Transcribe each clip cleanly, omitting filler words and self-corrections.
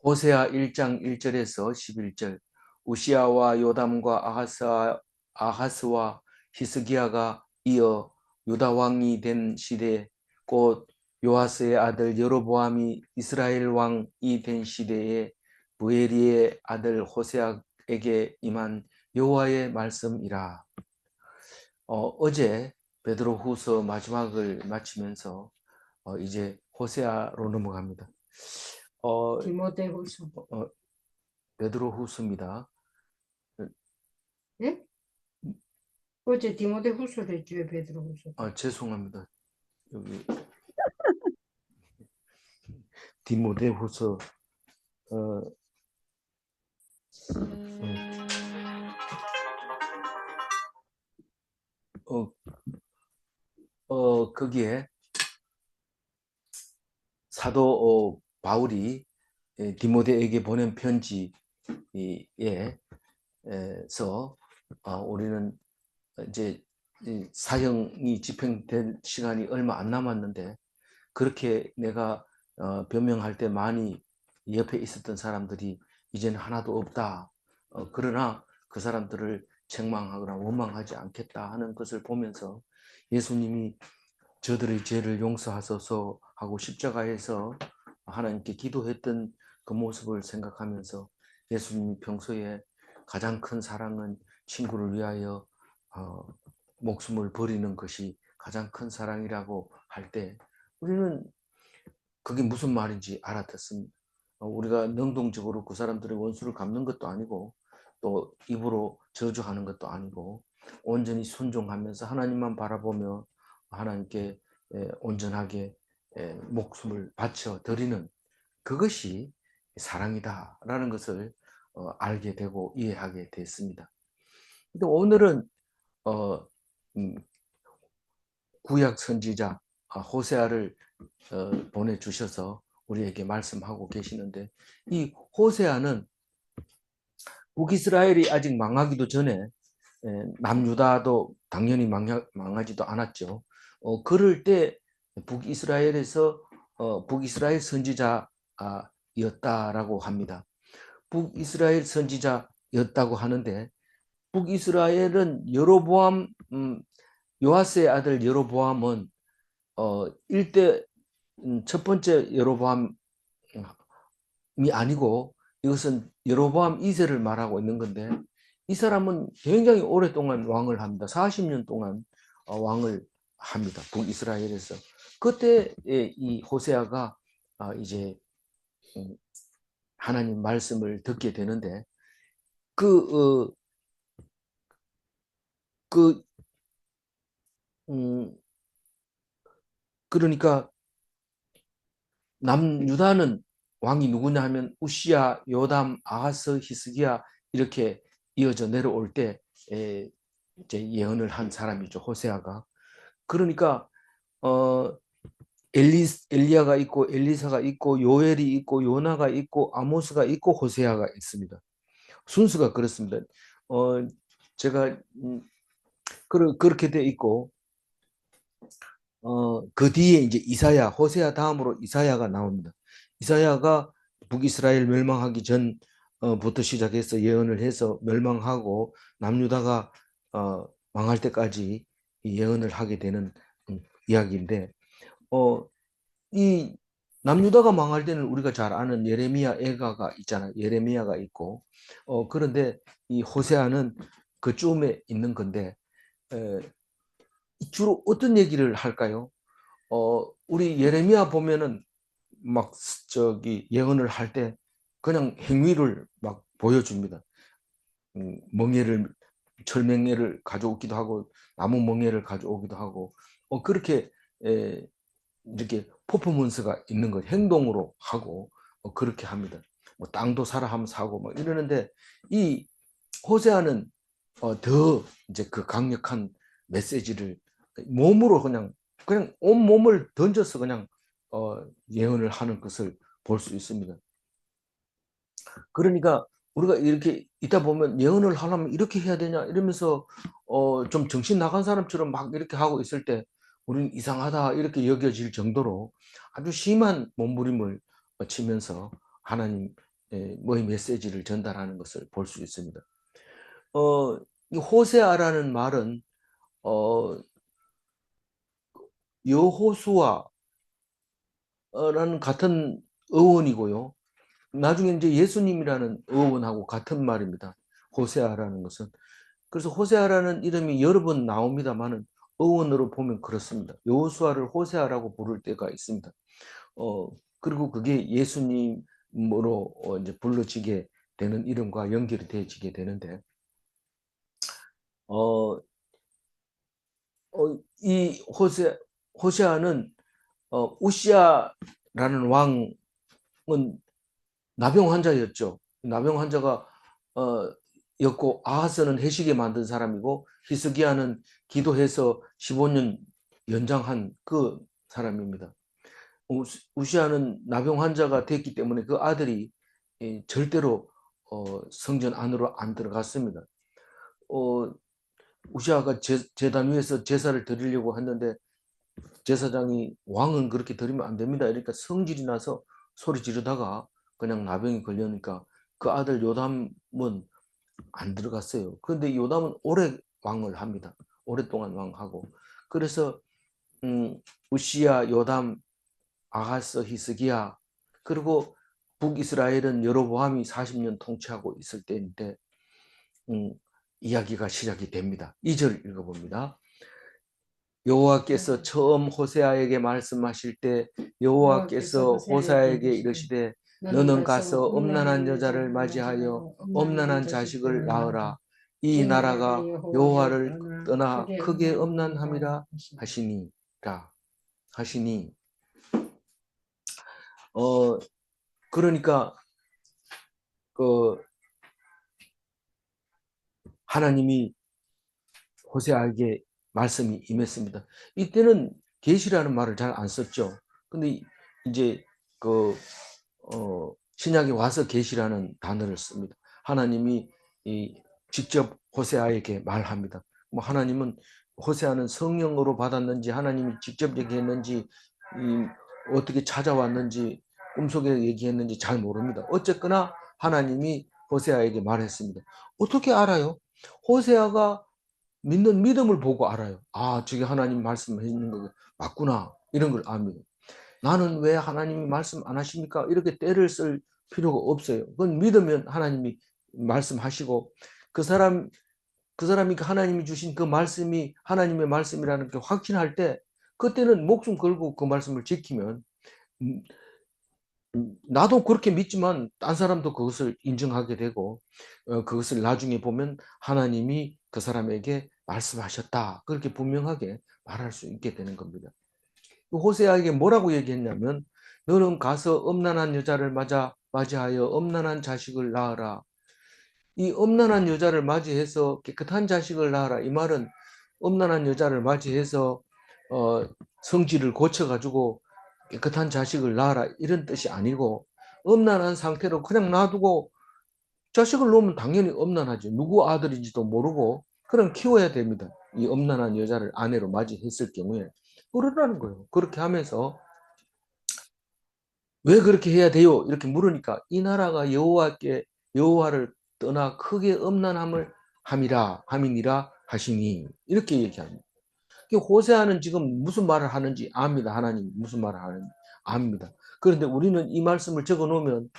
호세아 1장 1절에서 11절. 우시아와 요담과 아하스와 히스기야가 이어 유다 왕이 된 시대, 곧 요아스의 아들 여로보암이 이스라엘 왕이 된 시대에 부에리의 아들 호세아에게 임한 여호와의 말씀이라. 어제 베드로후서 마지막을 마치면서 이제 호세아로 넘어갑니다. 디모데후서. 베드로후서입니다. 네? 어제 디모데후서를 했죠, 베드로후서. 죄송합니다. 여기 디모데후서 거기에 사도 바울이 디모데에게 보낸 편지에서 우리는 이제 사형이 집행될 시간이 얼마 안 남았는데, 그렇게 내가 변명할 때 많이 옆에 있었던 사람들이 이제는 하나도 없다. 그러나 그 사람들을 책망하거나 원망하지 않겠다 하는 것을 보면서 예수님이 저들의 죄를 용서하소서 하고 십자가에서 하나님께 기도했던 그 모습을 생각하면서, 예수님이 평소에 가장 큰 사랑은 친구를 위하여 목숨을 버리는 것이 가장 큰 사랑이라고 할 때 우리는 그게 무슨 말인지 알아듣습니다. 우리가 능동적으로 그 사람들의 원수를 갚는 것도 아니고 또 입으로 저주하는 것도 아니고 온전히 순종하면서 하나님만 바라보며 하나님께 온전하게 목숨을 바쳐 드리는 그것이 사랑이다라는 것을 알게 되고 이해하게 됐습니다. 근데 오늘은 구약 선지자 호세아를 보내주셔서 우리에게 말씀하고 계시는데, 이 호세아는 북이스라엘이 아직 망하기도 전에 남유다도 당연히 망하지도 않았죠. 그럴 때 북이스라엘에서 북이스라엘 선지자였다라고 합니다. 북이스라엘 선지자였다고 하는데, 북이스라엘은 여로보암 요아스의 아들 여로보암은 일대 첫 번째 여로보암이 아니고 이것은 여로보암 2세를 말하고 있는 건데, 이 사람은 굉장히 오랫동안 왕을 합니다. 40년 동안 왕을 합니다. 북이스라엘에서. 그때 이 호세아가 이제 하나님 말씀을 듣게 되는데, 그, 그, 그러니까 남유다는 왕이 누구냐 하면 우시야, 요담, 아하스, 히스기야 이렇게 이어져 내려올 때 이제 예언을 한 사람이죠, 호세아가. 그러니까 엘리야가 있고 엘리사가 있고 요엘이 있고 요나가 있고 아모스가 있고 호세아가 있습니다. 순서가 그렇습니다. 제가 그렇게 돼 있고 그 뒤에 이제 이사야, 호세아 다음으로 이사야가 나옵니다. 이사야가 북이스라엘 멸망하기 전부터 시작해서 예언을 해서 멸망하고 남유다가 망할 때까지 예언을 하게 되는 이야기인데, 이 남유다가 망할 때는 우리가 잘 아는 예레미야 애가가 있잖아요. 예레미야가 있고, 그런데 이 호세아는 그 쯤에 있는 건데, 주로 어떤 얘기를 할까요? 우리 예레미야 보면은 막 저기 예언을 할 때 그냥 행위를 막 보여줍니다. 멍에를 철맹이를 가져오기도 하고 나무 멍에를 가져오기도 하고 그렇게 이렇게 퍼포먼스가 있는 거 행동으로 하고 그렇게 합니다. 뭐 땅도 사라 하면 사고 막 이러는데, 이 호세아는 더 이제 그 강력한 메시지를 몸으로 그냥 온 몸을 던져서 그냥 예언을 하는 것을 볼 수 있습니다. 그러니까 우리가 이렇게 있다 보면 예언을 하려면 이렇게 해야 되냐 이러면서 좀 정신 나간 사람처럼 막 이렇게 하고 있을 때 우리는 이상하다 이렇게 여겨질 정도로 아주 심한 몸부림을 치면서 하나님 뭐의 메시지를 전달하는 것을 볼 수 있습니다. 이 호세아라는 말은 여호수아라는 같은 어원이고요. 나중에 이제 예수님이라는 어원하고 같은 말입니다. 호세아라는 것은. 그래서 호세아라는 이름이 여러 번 나옵니다만은 어원으로 보면 그렇습니다. 여호수아를 호세아라고 부를 때가 있습니다. 그리고 그게 예수님으로 이제 불러지게 되는 이름과 연결이 되어지게 되는데, 어, 이 호세아는 우시아라는 왕은 나병 환자였죠. 나병 환자가 였고, 아하스는 해시게 만든 사람이고, 히스기야는 기도해서 15년 연장한 그 사람입니다. 우시아는 나병 환자가 됐기 때문에 그 아들이 절대로 성전 안으로 안 들어갔습니다. 우시아가 제단 위에서 제사를 드리려고 했는데 제사장이 왕은 그렇게 드리면 안 됩니다. 그러니까 성질이 나서 소리 지르다가 그냥 나병이 걸려니까 그 아들 요담은 안 들어갔어요. 그런데 요담은 오래 왕을 합니다. 오랫동안 왕하고. 그래서 우시야, 요담, 아하스, 히스기야, 그리고 북이스라엘은 여로보암이 40년 통치하고 있을 때인데 이야기가 시작이 됩니다. 2절 읽어봅니다. 여호와께서 처음 호세아에게 말씀하실 때 여호와께서 호세아에게 이르시되 너는 가서 음란한 여자를 맞이하여 음란한 자식을 낳으라. 이 나라가 여호와를 떠나 크게 음란함이라 하시니 그러니까 그 하나님이 호세아에게 말씀이 임했습니다. 이때는 계시라는 말을 잘 안 썼죠. 근데 이제 그 신약에 와서 계시라는 단어를 씁니다. 하나님이 직접 호세아에게 말합니다. 뭐 하나님은 호세아는 성령으로 받았는지 하나님이 직접 얘기했는지 어떻게 찾아왔는지 꿈속에 얘기했는지 잘 모릅니다. 어쨌거나 하나님이 호세아에게 말했습니다. 어떻게 알아요? 호세아가 믿는 믿음을 보고 알아요. 아, 저게 하나님 말씀해 있는 거 맞구나. 이런 걸 압니다. 나는 왜 하나님이 말씀 안 하십니까? 이렇게 때를 쓸 필요가 없어요. 그건 믿으면 하나님이 말씀하시고 그 사람이 하나님이 주신 그 말씀이 하나님의 말씀이라는 게 확신할 때 그때는 목숨 걸고 그 말씀을 지키면 음, 나도 그렇게 믿지만 딴 사람도 그것을 인정하게 되고 그것을 나중에 보면 하나님이 그 사람에게 말씀하셨다. 그렇게 분명하게 말할 수 있게 되는 겁니다. 호세아에게 뭐라고 얘기했냐면 너는 가서 음란한 여자를 맞이하여 음란한 자식을 낳아라. 이 음란한 여자를 맞이해서 깨끗한 자식을 낳아라. 이 말은 음란한 여자를 맞이해서 성질을 고쳐가지고 깨끗한 자식을 낳아라 이런 뜻이 아니고 음란한 상태로 그냥 놔두고 자식을 놓으면 당연히 음란하죠. 누구 아들인지도 모르고 그럼 키워야 됩니다. 이 음란한 여자를 아내로 맞이했을 경우에 그러라는 거예요. 그렇게 하면서 왜 그렇게 해야 돼요? 이렇게 물으니까 이 나라가 여호와를 떠나 크게 음란함을 함이니라 하시니 이렇게 얘기합니다. 호세아는 지금 무슨 말을 하는지 압니다. 하나님 무슨 말을 하는지 압니다. 그런데 우리는 이 말씀을 적어 놓으면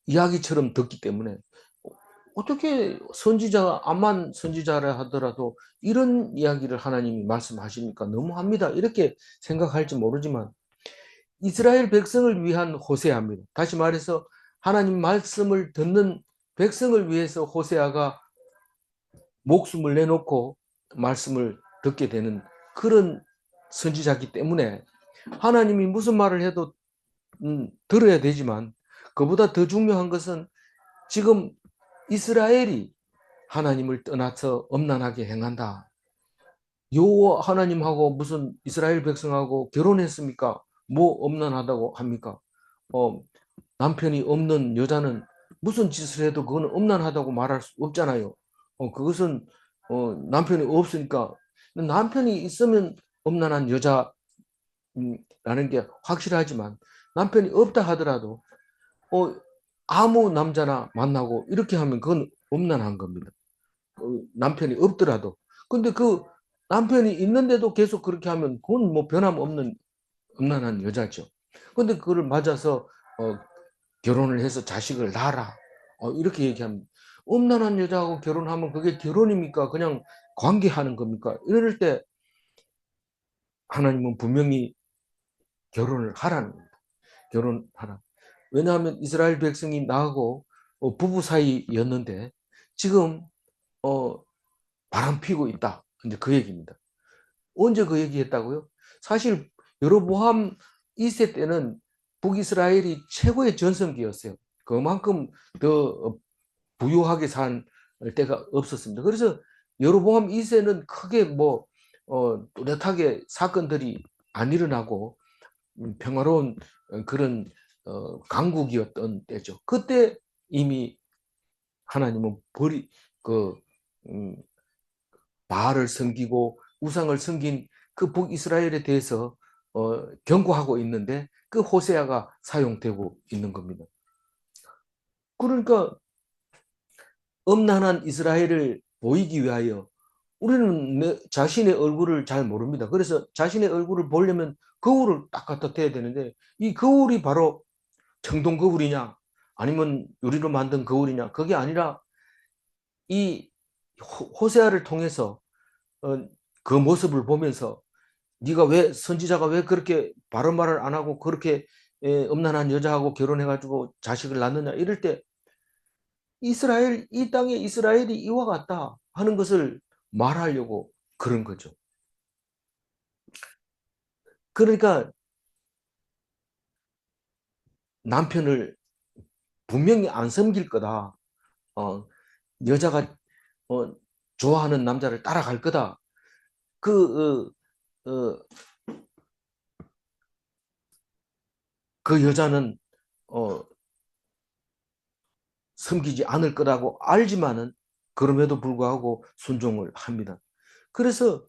이야기처럼 듣기 때문에 어떻게 선지자가 암만 선지자라 하더라도 이런 이야기를 하나님이 말씀하십니까? 너무합니다. 이렇게 생각할지 모르지만 이스라엘 백성을 위한 호세아입니다. 다시 말해서 하나님 말씀을 듣는 백성을 위해서 호세아가 목숨을 내놓고 말씀을 듣게 되는 그런 선지자이기 때문에 하나님이 무슨 말을 해도 들어야 되지만 그보다 더 중요한 것은 지금 이스라엘이 하나님을 떠나서 엄난하게 행한다. 여호와 하나님하고 무슨 이스라엘 백성하고 결혼했습니까? 뭐 엄난하다고 합니까? 남편이 없는 여자는 무슨 짓을 해도 그건 엄난하다고 말할 수 없잖아요. 그것은 남편이 없으니까 남편이 있으면 엄난한 여자라는 게 확실하지만 남편이 없다 하더라도 아무 남자나 만나고 이렇게 하면 그건 음란한 겁니다. 남편이 없더라도. 근데 그 남편이 있는데도 계속 그렇게 하면 그건 뭐 변함없는 음란한 여자죠. 근데 그걸 맞아서 결혼을 해서 자식을 낳아라. 이렇게 얘기하면 음란한 여자하고 결혼하면 그게 결혼입니까? 그냥 관계하는 겁니까? 이럴 때 하나님은 분명히 결혼을 하라는 겁니다. 결혼하라. 왜냐하면 이스라엘 백성이 나하고 부부 사이였는데 지금 바람 피고 있다. 이제 그 얘기입니다. 언제 그 얘기했다고요? 사실 여로보암 2세 때는 북이스라엘이 최고의 전성기였어요. 그만큼 더 부유하게 산 때가 없었습니다. 그래서 여로보암 2세는 크게 뭐 뚜렷하게 사건들이 안 일어나고 평화로운 그런 강국이었던 때죠. 그때 이미 하나님은 그 음, 바알을 섬기고 우상을 섬긴 그 북이스라엘에 대해서 경고하고 있는데 그 호세아가 사용되고 있는 겁니다. 그러니까 음란한 이스라엘을 보이기 위하여 우리는 자신의 얼굴을 잘 모릅니다. 그래서 자신의 얼굴을 보려면 거울을 딱 갖다 대야 되는데 이 거울이 바로 청동 거울이냐 아니면 유리로 만든 거울이냐 그게 아니라 이 호세아를 통해서 그 모습을 보면서 네가 왜 선지자가 왜 그렇게 바른 말을 안 하고 그렇게 음란한 여자하고 결혼해가지고 자식을 낳느냐 이럴 때 이스라엘 이 땅에 이스라엘이 이와 같다 하는 것을 말하려고 그런 거죠. 그러니까 남편을 분명히 안 섬길 거다. 여자가 좋아하는 남자를 따라갈 거다. 그 그 여자는 어, 섬기지 않을 거라고 알지만은 그럼에도 불구하고 순종을 합니다. 그래서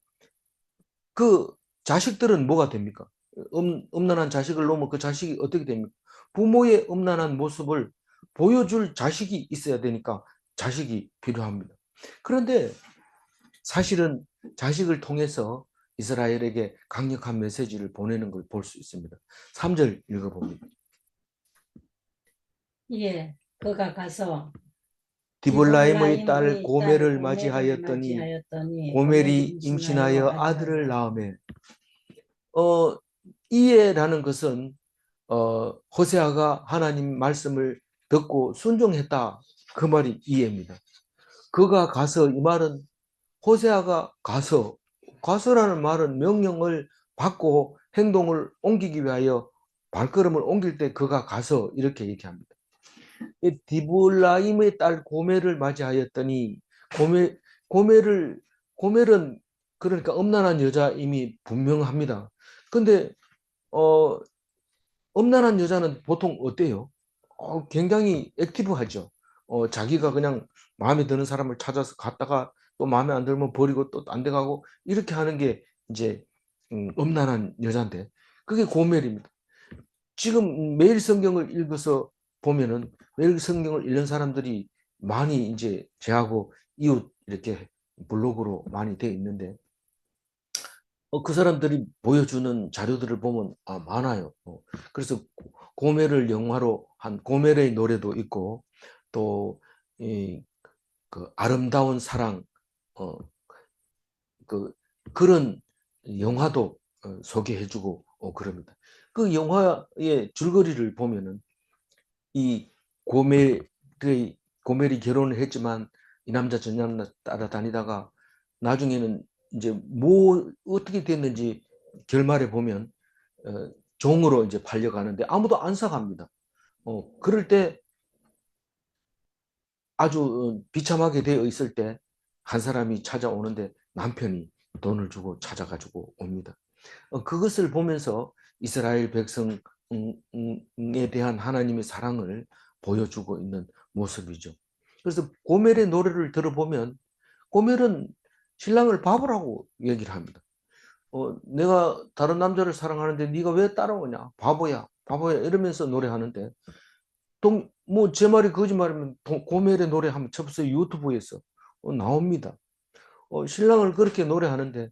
그 자식들은 뭐가 됩니까? 음란한 자식을 놓으면 그 자식이 어떻게 됩니까? 부모의 음란한 모습을 보여줄 자식이 있어야 되니까 자식이 필요합니다. 그런데 사실은 자식을 통해서 이스라엘에게 강력한 메시지를 보내는 걸 볼 수 있습니다. 3절 읽어봅니다. 예, 그가 가서 디볼라임의 딸 디볼라임의 딸 고멜을 고멜을 맞이하였더니 맞이하였더니 고멜이 고멜이 임신하여 임신하여 아들을 아들을 낳았다. 낳으며 이해라는 것은 호세아가 하나님 말씀을 듣고 순종했다 그 말이 이해입니다. 그가 가서 이 말은 호세아가 가서라는 말은 명령을 받고 행동을 옮기기 위하여 발걸음을 옮길 때 그가 가서 이렇게 얘기합니다. 디볼라임의 딸 고멜을 맞이하였더니 고멜 고멜을 고멜은 그러니까 음란한 여자임이 분명합니다. 근데 어 음란한 여자는 보통 어때요? 굉장히 액티브하죠. 자기가 그냥 마음에 드는 사람을 찾아서 갔다가 또 마음에 안 들면 버리고 또 딴 데 가고 이렇게 하는 게 이제 음란한 여자인데 그게 고멜입니다. 지금 매일 성경을 읽어서 보면은 매일 성경을 읽는 사람들이 많이 이제 저하고 이웃 이렇게 블로그로 많이 돼 있는데 그 사람들이 보여주는 자료들을 보면 많아요. 그래서 고멜을 영화로 한 고멜의 노래도 있고 또 그 아름다운 사랑 어, 그 그런 영화도 소개해주고 그럽니다. 그 영화의 줄거리를 보면은 이 고멜이 고멜이 결혼을 했지만 이 남자 저 남자 따라다니다가 나중에는 이제 뭐 어떻게 됐는지 결말에 보면 종으로 이제 팔려가는데 아무도 안 사갑니다. 그럴 때 아주 비참하게 되어 있을 때 한 사람이 찾아오는데 남편이 돈을 주고 찾아가지고 옵니다. 그것을 보면서 이스라엘 백성에 대한 하나님의 사랑을 보여주고 있는 모습이죠. 그래서 고멜의 노래를 들어보면 고멜은 신랑을 바보라고 얘기를 합니다. 내가 다른 남자를 사랑하는데 네가 왜 따라오냐? 바보야, 바보야 이러면서 노래하는데 뭐 제 말이 거짓말이면 고멜의 노래 한번 쳐보세요. 유튜브에서 나옵니다. 신랑을 그렇게 노래하는데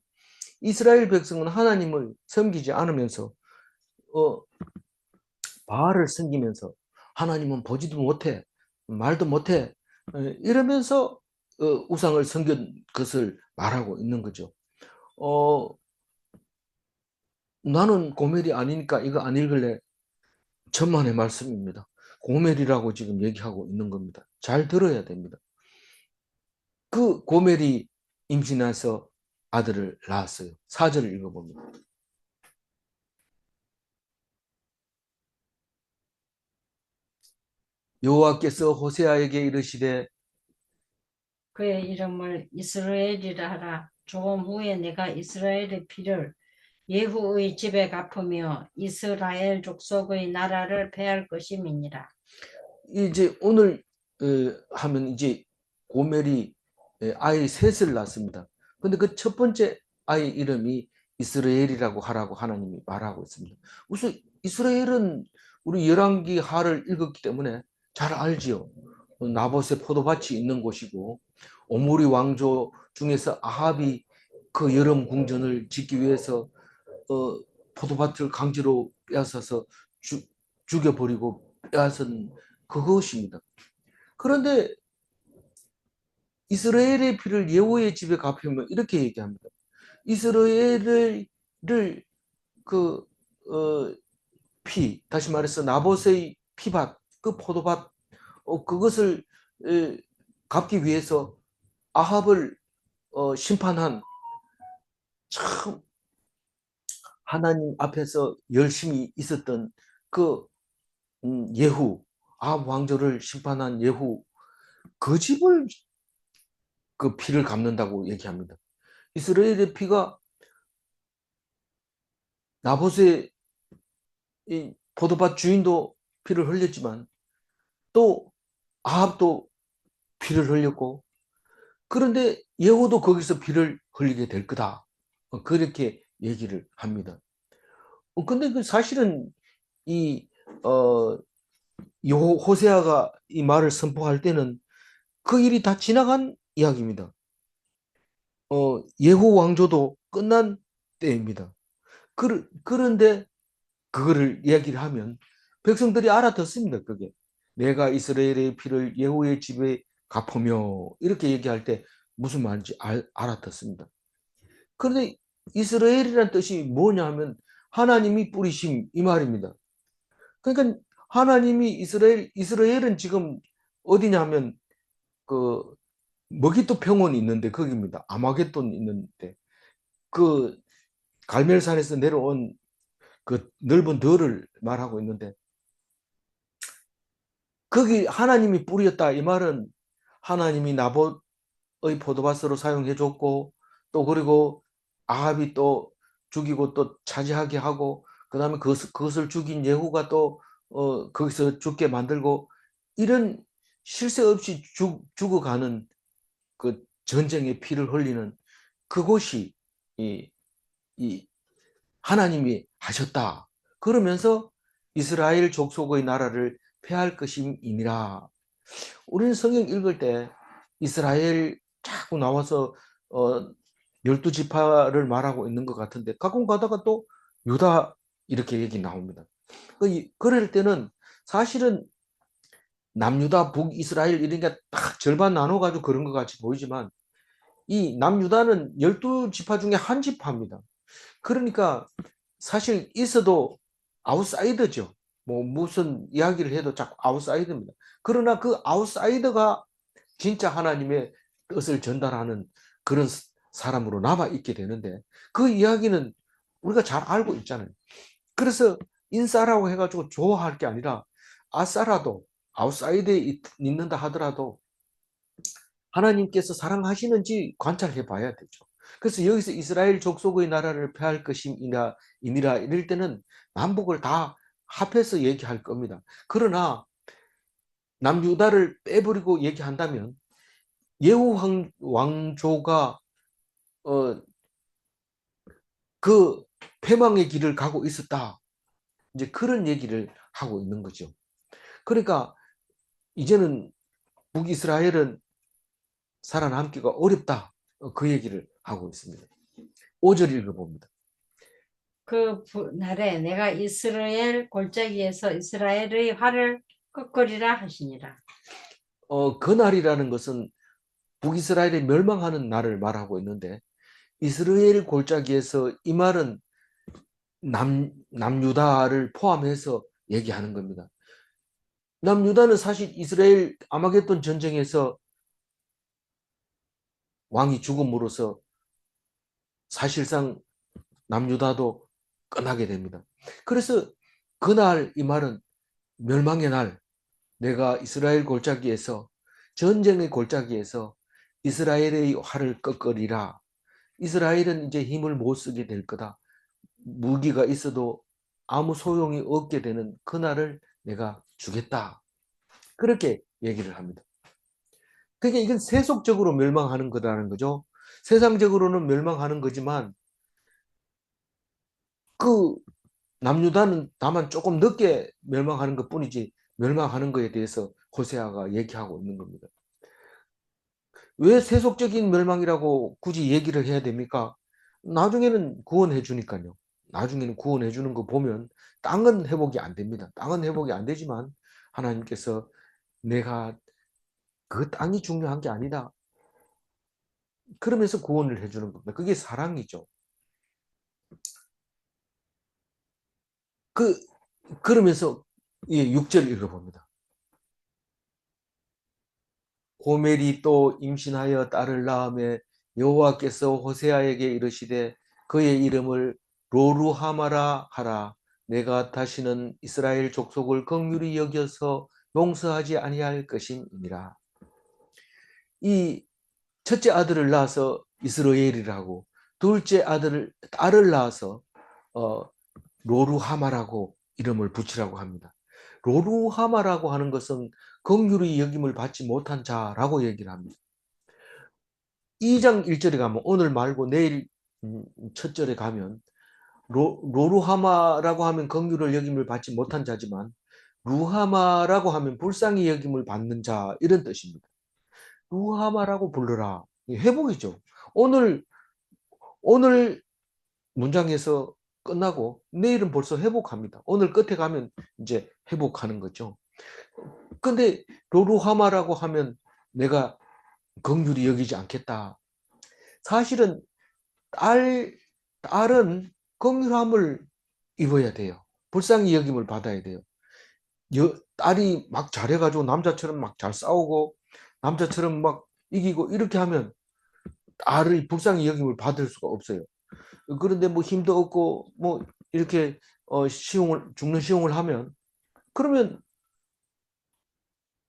이스라엘 백성은 하나님을 섬기지 않으면서 바알을 섬기면서 하나님은 보지도 못해 말도 못해 이러면서 우상을 섬긴 것을 말하고 있는 거죠. 나는 고멜이 아니니까 이거 안 읽을래. 천만의 말씀입니다. 고멜이라고 지금 얘기하고 있는 겁니다. 잘 들어야 됩니다. 그 고멜이 임신해서 아들을 낳았어요. 4절을 읽어봅니다. 여호와께서 호세아에게 이르시되 그의 이름을 이스라엘이라 하라. 조금 후에 내가 이스라엘의 피를 예후의 집에 갚으며 이스라엘 족속의 나라를 패할 것임이니라. 이제 오늘 하면 이제 고멜이 아이 셋을 낳습니다. 근데 그 첫 번째 아이 이름이 이스라엘이라고 하라고 하나님이 말하고 있습니다. 우선 이스라엘은 우리 열왕기 하를 읽었기 때문에 잘 알지요. 나봇의 포도밭이 있는 곳이고 오므리 왕조 중에서 아합이 그 여름 궁전을 짓기 위해서 포도밭을 강제로 빼앗아서 죽여버리고 빼앗은 그것입니다. 그런데 이스라엘의 피를 예후의 집에 갚으면 이렇게 얘기합니다. 이스라엘을 그 다시 말해서 나봇의 피밭, 그 포도밭, 그것을 갚기 위해서 아합을 심판한 참 하나님 앞에서 열심히 있었던 그 예후, 아합 왕조를 심판한 예후, 그 집을 그 피를 갚는다고 얘기합니다. 이스라엘의 피가 나봇의 이 포도밭 주인도 피를 흘렸지만 또 아합도 피를 흘렸고 그런데 예후도 거기서 피를 흘리게 될 거다. 그렇게 얘기를 합니다. 근데 그 사실은 이 호세아가 이 말을 선포할 때는 그 일이 다 지나간 이야기입니다. 예후 왕조도 끝난 때입니다. 그런데 그거를 이야기를 하면 백성들이 알아듣습니다. 그게 내가 이스라엘의 피를 예후의 집에 갚으며 이렇게 얘기할 때 무슨 말인지 알아듣습니다. 그런데 이스라엘이라는 뜻이 뭐냐 하면 하나님이 뿌리심 이 말입니다. 그러니까 하나님이 이스라엘은 지금 어디냐 하면 그 머기또 평원이 있는데 거기입니다. 아마겟돈 있는데 그 갈멜산에서 내려온 그 넓은 들을 말하고 있는데 거기 하나님이 뿌렸다 이 말은 하나님이 나봇의 포도밭으로 사용해 줬고 또 그리고 아합이 또 죽이고 또 차지하게 하고 그다음에 그것을 죽인 예후가 또 거기서 죽게 만들고 이런 쉴 새 없이 죽어가는 그 전쟁의 피를 흘리는 그곳이 이 하나님이 하셨다. 그러면서 이스라엘 족속의 나라를 폐할 것임이니라. 우리는 성경 읽을 때 이스라엘 자꾸 나와서 12지파를 말하고 있는 것 같은데 가끔 가다가 또 유다 이렇게 얘기 나옵니다. 그럴 때는 사실은 남유다, 북이스라엘 이런 게 딱 절반 나눠가지고 그런 것 같이 보이지만 이 남유다는 12지파 중에 한 지파입니다. 그러니까 사실 있어도 아웃사이더죠. 뭐 무슨 이야기를 해도 자꾸 아웃사이더입니다. 그러나 그 아웃사이더가 진짜 하나님의 뜻을 전달하는 그런 사람으로 남아 있게 되는데 그 이야기는 우리가 잘 알고 있잖아요. 그래서 인싸라고 해가지고 좋아할 게 아니라 아싸라도 아웃사이드에 있는다 하더라도 하나님께서 사랑하시는지 관찰해 봐야 되죠. 그래서 여기서 이스라엘 족속의 나라를 폐할 것임이니라 이럴 때는 남북을 다 합해서 얘기할 겁니다. 그러나 남유다를 빼버리고 얘기한다면 예후 왕조가 그 패망의 길을 가고 있었다. 이제 그런 얘기를 하고 있는 거죠. 그러니까 이제는 북이스라엘은 살아남기가 어렵다. 그 얘기를 하고 있습니다. 5절 읽어봅니다. 그 날에 내가 이스라엘 골짜기에서 이스라엘의 활을 꺾으리라 하시니라. 그날이라는 것은 북이스라엘이 멸망하는 날을 말하고 있는데 이스라엘 골짜기에서 이 말은 남유다를 포함해서 얘기하는 겁니다. 남유다는 사실 이스라엘 아마겟돈 전쟁에서 왕이 죽음으로써 사실상 남유다도 끝나게 됩니다. 그래서 그날 이 말은 멸망의 날, 내가 이스라엘 골짜기에서 전쟁의 골짜기에서 이스라엘의 활을 꺾으리라. 이스라엘은 이제 힘을 못 쓰게 될 거다. 무기가 있어도 아무 소용이 없게 되는 그날을 내가 주겠다. 그렇게 얘기를 합니다. 그러니까 이건 세속적으로 멸망하는 거라는 거죠. 세상적으로는 멸망하는 거지만 그 남유다는 다만 조금 늦게 멸망하는 것 뿐이지 멸망하는 것에 대해서 호세아가 얘기하고 있는 겁니다. 왜 세속적인 멸망이라고 굳이 얘기를 해야 됩니까? 나중에는 구원해 주니까요. 나중에는 구원해 주는 거 보면 땅은 회복이 안 됩니다. 땅은 회복이 안 되지만 하나님께서 내가 그 땅이 중요한 게 아니다. 그러면서 구원을 해 주는 겁니다. 그게 사랑이죠. 그러면서 6절 읽어봅니다. 고멜이 또 임신하여 딸을 낳음에 여호와께서 호세아에게 이르시되 그의 이름을 로루하마라 하라. 내가 다시는 이스라엘 족속을 긍휼히 여겨서 용서하지 아니할 것임이니라. 이 첫째 아들을 낳아서 이스라엘이라고, 둘째 딸을 낳아서 어, 로루하마라고 이름을 붙이라고 합니다. 로루하마라고 하는 것은 긍휼히 여김을 받지 못한 자라고 얘기를 합니다. 2장 1절에 가면 오늘 말고 내일 첫 절에 가면 로루하마라고 하면 긍휼을 여김을 받지 못한 자지만 루하마라고 하면 불쌍히 여김을 받는 자 이런 뜻입니다. 루하마라고 불러라. 회복이죠. 오늘 문장에서 끝나고 내일은 벌써 회복합니다. 오늘 끝에 가면 이제 회복하는 거죠. 근데 로루하마라고 하면 내가 긍휼히 여기지 않겠다. 사실은 딸은 긍휼함을 입어야 돼요. 불쌍히 여김을 받아야 돼요. 딸이 막 잘해가지고 남자처럼 막 잘 싸우고 남자처럼 막 이기고 이렇게 하면 딸의 불쌍히 여김을 받을 수가 없어요. 그런데 뭐 힘도 없고 뭐 이렇게 죽는 시험을 하면 그러면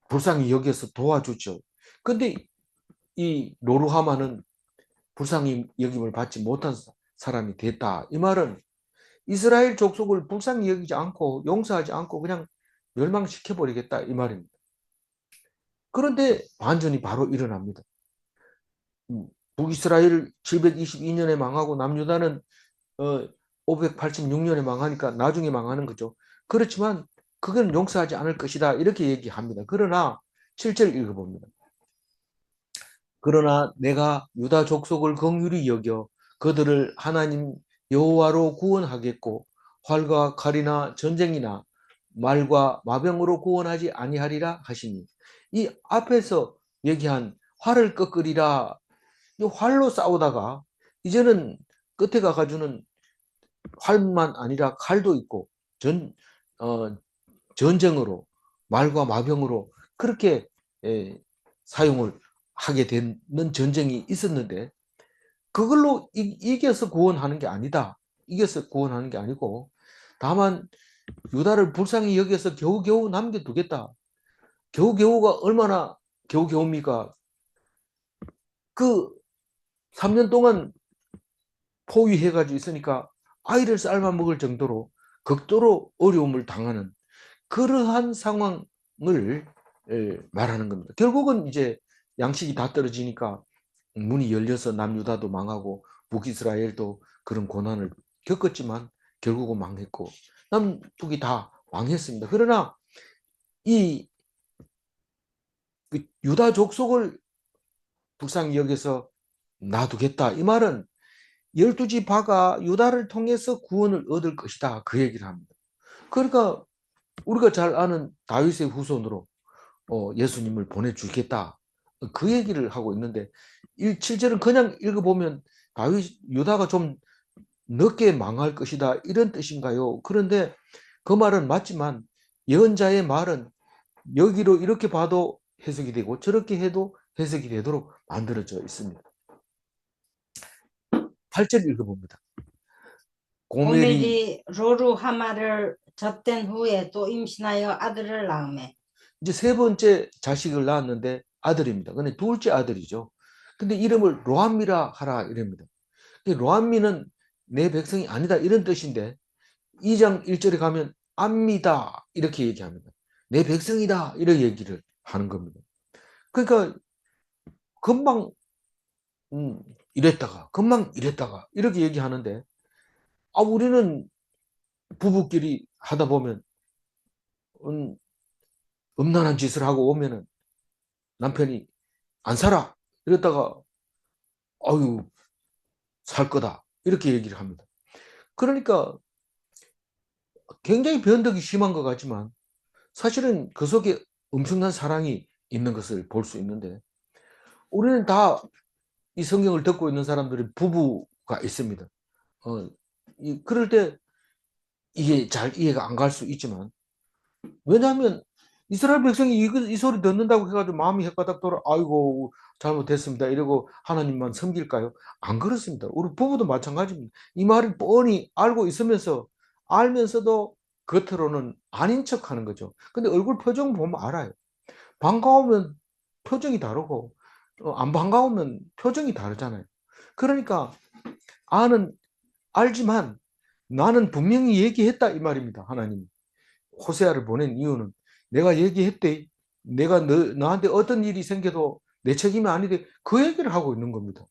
불쌍히 여겨서 도와주죠. 근데 이 로루하마는 불쌍히 여김을 받지 못한 사람이 됐다. 이 말은 이스라엘 족속을 불쌍히 여기지 않고 용서하지 않고 그냥 멸망시켜 버리겠다 이 말입니다. 그런데 반전이 바로 일어납니다. 북이스라엘 722년에 망하고 남유다는 586년에 망하니까 나중에 망하는 거죠. 그렇지만 그건 용서하지 않을 것이다 이렇게 얘기합니다. 그러나 7절 읽어봅니다. 그러나 내가 유다 족속을 긍휼히 여겨 그들을 하나님 여호와로 구원하겠고 활과 칼이나 전쟁이나 말과 마병으로 구원하지 아니하리라 하시니 이 앞에서 얘기한 활을 꺾으리라 이 활로 싸우다가 이제는 끝에 가가지고는 활만 아니라 칼도 있고 어, 전쟁으로 말과 마병으로 그렇게 사용을 하게 되는 전쟁이 있었는데 그걸로 이겨서 구원하는 게 아니다. 이겨서 구원하는 게 아니고 다만 유다를 불쌍히 여겨서 겨우겨우 남겨두겠다. 겨우겨우가 얼마나 겨우겨우입니까? 그 3년 동안 포위해가지고 있으니까 아이를 삶아 먹을 정도로 극도로 어려움을 당하는 그러한 상황을 말하는 겁니다. 결국은 이제 양식이 다 떨어지니까 문이 열려서 남유다도 망하고 북이스라엘도 그런 고난을 겪었지만 결국은 망했고 남북이 다 망했습니다. 그러나 이 그 유다 족속을 불쌍히 여겨서 놔두겠다. 이 말은 12지파가 유다를 통해서 구원을 얻을 것이다. 그 얘기를 합니다. 그러니까 우리가 잘 아는 다윗의 후손으로 예수님을 보내주겠다. 그 얘기를 하고 있는데 7절은 그냥 읽어보면 다윗 유다가 좀 늦게 망할 것이다 이런 뜻인가요? 그런데 그 말은 맞지만 예언자의 말은 여기로 이렇게 봐도 해석이 되고 저렇게 해도 해석이 되도록 만들어져 있습니다. 8절 읽어봅니다. 고멜이 고멜이 로루하마를 젖된 후에 또 임신하여 아들을 낳으매 이제 세 번째 자식을 낳았는데 아들입니다. 근데 둘째 아들이죠. 근데 이름을 로암미라 하라 이럽니다. 로암미는 내 백성이 아니다 이런 뜻인데 2장 1절에 가면 압니다 이렇게 얘기합니다. 내 백성이다 이렇게 얘기를 하는 겁니다. 그러니까 금방 이랬다가 금방 이랬다가 이렇게 얘기하는데 우리는 부부끼리 하다 보면 음란한 짓을 하고 오면은 남편이 안 살아 이랬다가 아유 살 거다 이렇게 얘기를 합니다. 그러니까 굉장히 변덕이 심한 것 같지만 사실은 그 속에 엄청난 사랑이 있는 것을 볼 수 있는데 우리는 다 이 성경을 듣고 있는 사람들이 부부가 있습니다. 그럴 때 이게 잘 이해가 안 갈 수 있지만 왜냐하면 이스라엘 백성이 이 소리 듣는다고 해가지고 마음이 헷가닥 돌아 아이고 잘못됐습니다 이러고 하나님만 섬길까요? 안 그렇습니다. 우리 부부도 마찬가지입니다. 이 말을 뻔히 알고 있으면서 알면서도 겉으로는 아닌 척 하는 거죠. 근데 얼굴 표정 보면 알아요. 반가우면 표정이 다르고 안 반가우면 표정이 다르잖아요. 그러니까 아는 알지만 나는 분명히 얘기했다 이 말입니다. 하나님 호세아를 보낸 이유는 내가 얘기했대. 내가 너한테 어떤 일이 생겨도 내 책임이 아니대. 그 얘기를 하고 있는 겁니다.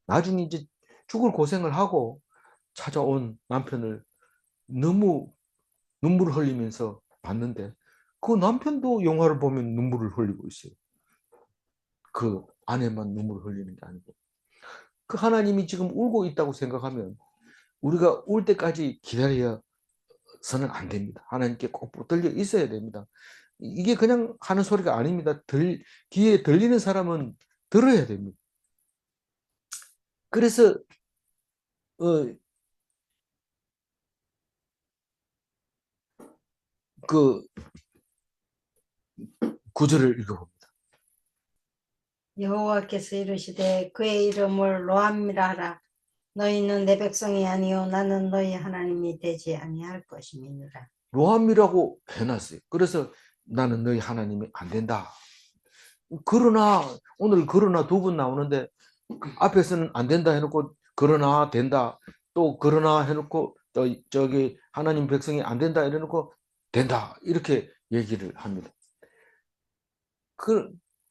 나중에 이제 죽을 고생을 하고 찾아온 남편을 너무 눈물을 흘리면서 봤는데 그 남편도 영화를 보면 눈물을 흘리고 있어요. 그 아내만 눈물을 흘리는 게 아니고. 그 하나님이 지금 울고 있다고 생각하면 우리가 울 때까지 기다려서는 안 됩니다. 하나님께 꼭 붙들려 있어야 됩니다. 이게 그냥 하는 소리가 아닙니다. 귀에 들리는 사람은 들어야 됩니다. 그래서 어, 그 구절을 읽어봅니다. 여호와께서 이르시되 그의 이름을 로암미라 하라. 너희는 내 백성이 아니요 나는 너희 하나님이 되지 아니할 것임이니라. 로함이라고 해놨어요. 그래서 나는 너희 하나님이 안 된다. 그러나 오늘 그러나 두 번 나오는데 앞에서는 안 된다 해놓고 그러나 된다. 또 그러나 해놓고 저기 하나님 백성이 안 된다 이래놓고 된다. 이렇게 얘기를 합니다.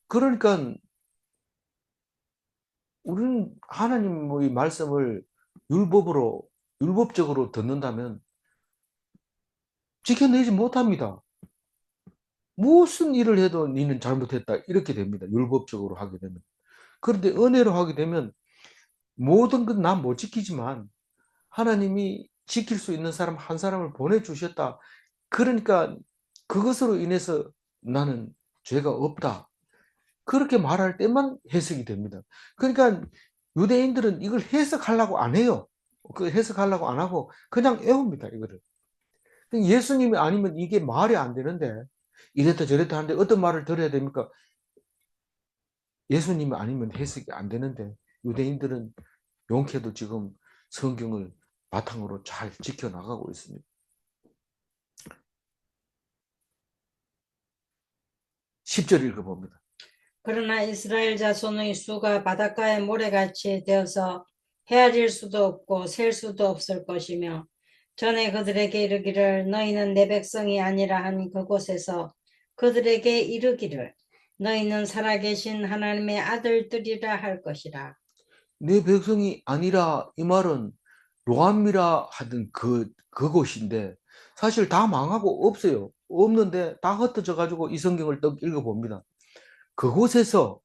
그러니까 우리는 하나님의 말씀을 율법적으로 듣는다면 지켜내지 못합니다. 무슨 일을 해도 니는 잘못했다. 이렇게 됩니다. 율법적으로 하게 되면. 그런데 은혜로 하게 되면 모든 건 난 못 지키지만 하나님이 지킬 수 있는 사람 한 사람을 보내주셨다. 그러니까 그것으로 인해서 나는 죄가 없다. 그렇게 말할 때만 해석이 됩니다. 그러니까 유대인들은 이걸 해석하려고 안 해요. 그 해석하려고 안 하고 그냥 외웁니다. 이거를. 예수님이 아니면 이게 말이 안 되는데 이랬다 저랬다 하는데 어떤 말을 들어야 됩니까? 예수님이 아니면 해석이 안 되는데 유대인들은 용케도 지금 성경을 바탕으로 잘 지켜나가고 있습니다. 10절 읽어봅니다. 그러나 이스라엘 자손의 수가 바닷가의 모래같이 되어서 헤아릴 수도 없고 셀 수도 없을 것이며 전에 그들에게 이르기를 너희는 내 백성이 아니라 한 그곳에서 그들에게 이르기를 너희는 살아계신 하나님의 아들들이라 할 것이라. 내 백성이 아니라 이 말은 로암미라 하던 그곳인데 사실 다 망하고 없어요. 없는데 다 흩어져 가지고 이 성경을 딱 읽어봅니다. 그곳에서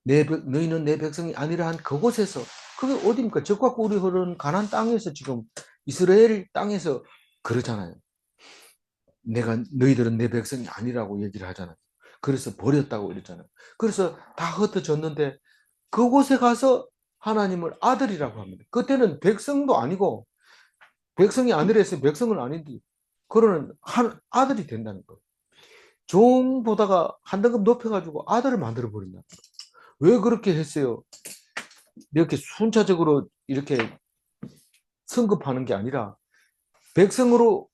너희는 내 백성이 아니라 한 그곳에서, 그게 어디입니까? 적과 꿀이 흐르는 가나안 땅에서, 지금 이스라엘 땅에서 그러잖아요. 내가 너희들은 내 백성이 아니라고 얘기를 하잖아요. 그래서 버렸다고 이랬잖아요. 그래서 다 흩어졌는데 그곳에 가서 하나님을 아들이라고 합니다. 그때는 백성도 아니고, 백성이 아니라 했으면 백성은 아닌데 그러는 한 아들이 된다는 거예요. 종 보다가 한 등급 높여가지고 아들을 만들어 버린다. 왜 그렇게 했어요? 이렇게 순차적으로 이렇게 성급하는 게 아니라, 백성으로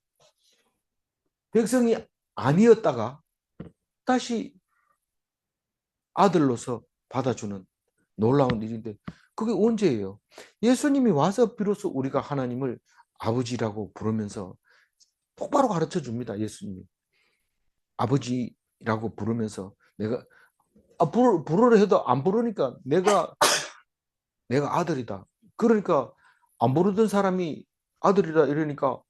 백성이 아니었다가 다시 아들로서 받아주는 놀라운 일인데, 그게 언제예요? 예수님이 와서 비로소 우리가 하나님을 아버지라고 부르면서 똑바로 가르쳐 줍니다. 예수님이 아버지라고 부르면서, 내가 부르려 해도 안 부르니까 내가 아들이다. 그러니까 안 부르던 사람이 아들이다 이러니까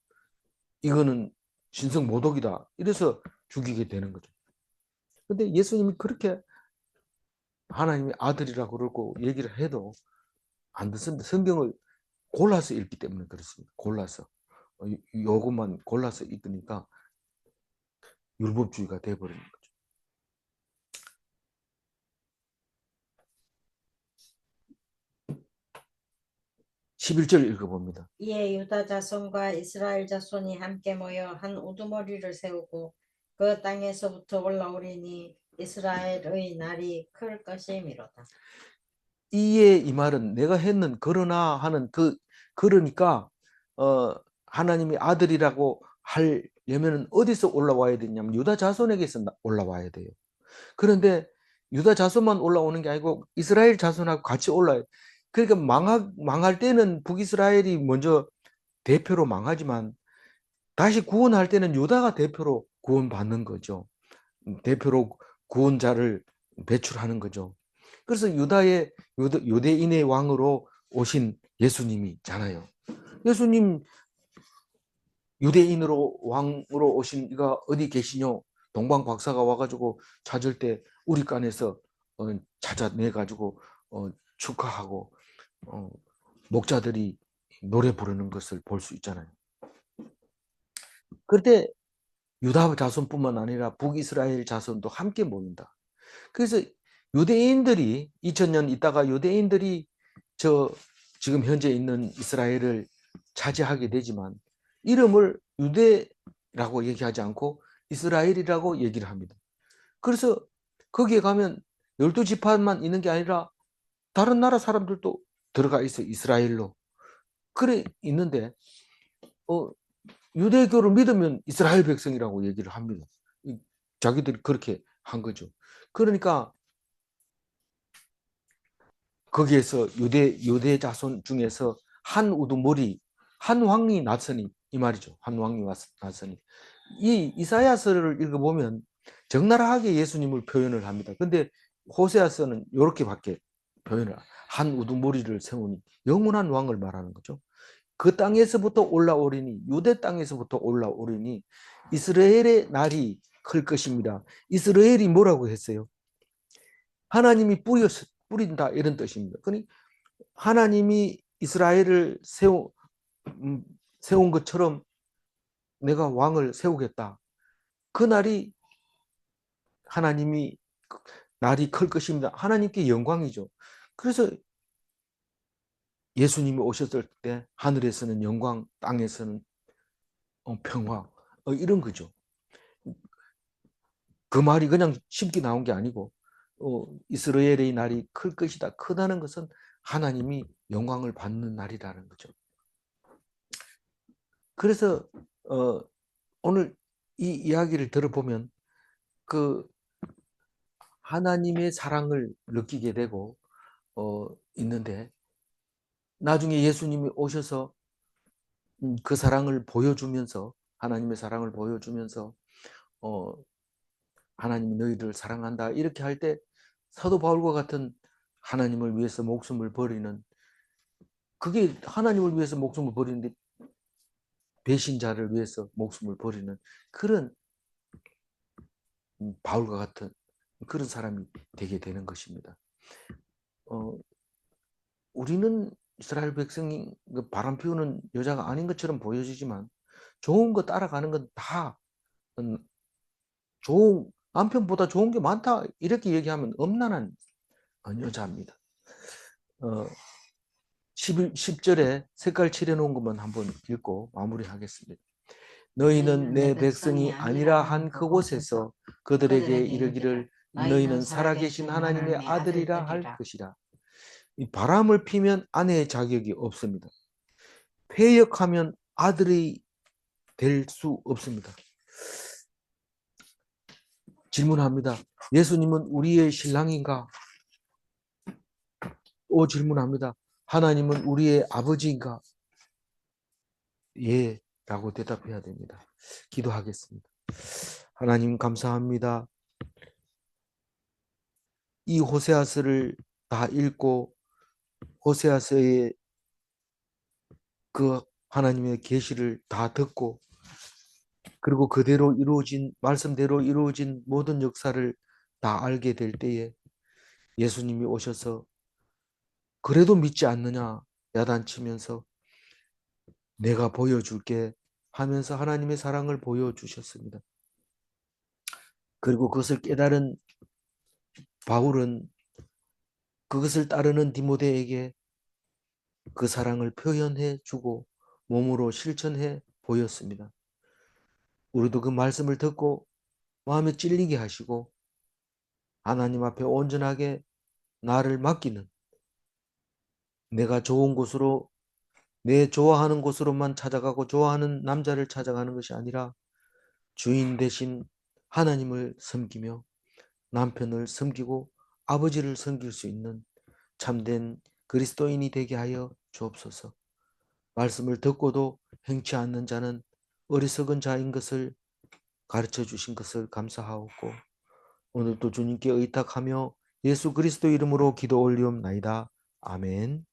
이거는 신성 모독이다. 이래서 죽이게 되는 거죠. 근데 예수님이 그렇게 하나님의 아들이라고 그러고 얘기를 해도 안 듣습니다. 성경을 골라서 읽기 때문에 그렇습니다. 골라서. 요것만 골라서 읽으니까 율법주의가 돼버리는 거죠. 11절 읽어봅니다. 이에 유다 자손과 이스라엘 자손이 함께 모여 한 우두머리를 세우고 그 땅에서부터 올라오리니 이스라엘의 날이 클 것이미로다. 이에 이 말은 내가 했는 그러나 하는 그러니까 하나님이 아들이라고 하려면 어디서 올라와야 되냐면 유다 자손에게서 올라와야 돼요. 그런데 유다 자손만 올라오는 게 아니고 이스라엘 자손하고 같이 올라요. 그러니까 망할 때는 북이스라엘이 먼저 대표로 망하지만 다시 구원할 때는 유다가 대표로 구원받는 거죠. 대표로 구원자를 배출하는 거죠. 그래서 유대인의 왕으로 오신 예수님이잖아요. 예수님 유대인으로 왕으로 오신 이가 어디 계시뇨? 동방 박사가 와가지고 찾을 때 우리 간에서 찾아내 가지고 축하하고 목자들이 노래 부르는 것을 볼 수 있잖아요. 그때 유다 자손뿐만 아니라 북이스라엘 자손도 함께 모인다. 그래서 유대인들이 2000년 있다가 유대인들이 지금 현재 있는 이스라엘을 차지하게 되지만 이름을 유대라고 얘기하지 않고 이스라엘이라고 얘기를 합니다. 그래서 거기에 가면 12지파만 있는 게 아니라 다른 나라 사람들도 들어가 있어요. 이스라엘로. 그래 있는데 유대교를 믿으면 이스라엘 백성이라고 얘기를 합니다. 자기들이 그렇게 한 거죠. 그러니까 거기에서 유대 자손 중에서 한 우두머리, 한 왕이 났으니, 이 말이죠. 한 왕이 났으니. 이 이사야서를 읽어보면 적나라하게 예수님을 표현을 합니다. 근데 호세아서는 이렇게밖에 표현을, 한 우두머리를 세우니 영원한 왕을 말하는 거죠. 그 땅에서부터 올라오리니, 유대 땅에서부터 올라오리니 이스라엘의 날이 클 것입니다. 이스라엘이 뭐라고 했어요? 하나님이 뿌린다 이런 뜻입니다. 그러니 하나님이 이스라엘을 세운 것처럼 내가 왕을 세우겠다. 그 날이 하나님이 날이 클 것입니다. 하나님께 영광이죠. 그래서 예수님이 오셨을 때 하늘에서는 영광, 땅에서는 평화, 이런 거죠. 그 말이 그냥 쉽게 나온 게 아니고 이스라엘의 날이 클 것이다. 크다는 것은 하나님이 영광을 받는 날이라는 거죠. 그래서 오늘 이 이야기를 들어보면 그 하나님의 사랑을 느끼게 되고 있는데, 나중에 예수님이 오셔서 그 사랑을 보여주면서, 하나님의 사랑을 보여주면서 하나님이 너희를 사랑한다 이렇게 할 때 사도 바울과 같은 하나님을 위해서 목숨을 버리는, 그게 하나님을 위해서 목숨을 버리는데 배신자를 위해서 목숨을 버리는 그런 바울과 같은 그런 사람이 되게 되는 것입니다. 우리는 이스라엘 백성이 바람 피우는 여자가 아닌 것처럼 보여지지만 좋은 거 따라가는 건 다 좋은, 남편보다 좋은 게 많다 이렇게 얘기하면 엄난한 여자입니다. 10절에 색깔 칠해놓은 것만 한번 읽고 마무리하겠습니다. 너희는 내 백성이 아니라 한 그곳에서 그들에게 이르기를 너희는 살아계신 하나님의 아들이라 할 것이라. 이 바람을 피면 아내의 자격이 없습니다. 패역하면 아들이 될 수 없습니다. 질문합니다. 예수님은 우리의 신랑인가? 또 질문합니다. 하나님은 우리의 아버지인가? 예, 라고 대답해야 됩니다. 기도하겠습니다. 하나님 감사합니다. 이 호세아서를 다 읽고 호세아서의 그 하나님의 계시를 다 듣고 그리고 그대로 이루어진 말씀대로 이루어진 모든 역사를 다 알게 될 때에 예수님이 오셔서 그래도 믿지 않느냐 야단치면서 내가 보여줄게 하면서 하나님의 사랑을 보여주셨습니다. 그리고 그것을 깨달은 바울은 그것을 따르는 디모데에게 그 사랑을 표현해 주고 몸으로 실천해 보였습니다. 우리도 그 말씀을 듣고 마음에 찔리게 하시고 하나님 앞에 온전하게 나를 맡기는 내가 좋은 곳으로 내 좋아하는 곳으로만 찾아가고 좋아하는 남자를 찾아가는 것이 아니라 주인 대신 하나님을 섬기며 남편을 섬기고 아버지를 섬길 수 있는 참된 그리스도인이 되게 하여 주옵소서. 말씀을 듣고도 행치 않는 자는 어리석은 자인 것을 가르쳐 주신 것을 감사하옵고 오늘도 주님께 의탁하며 예수 그리스도 이름으로 기도 올리옵나이다. 아멘.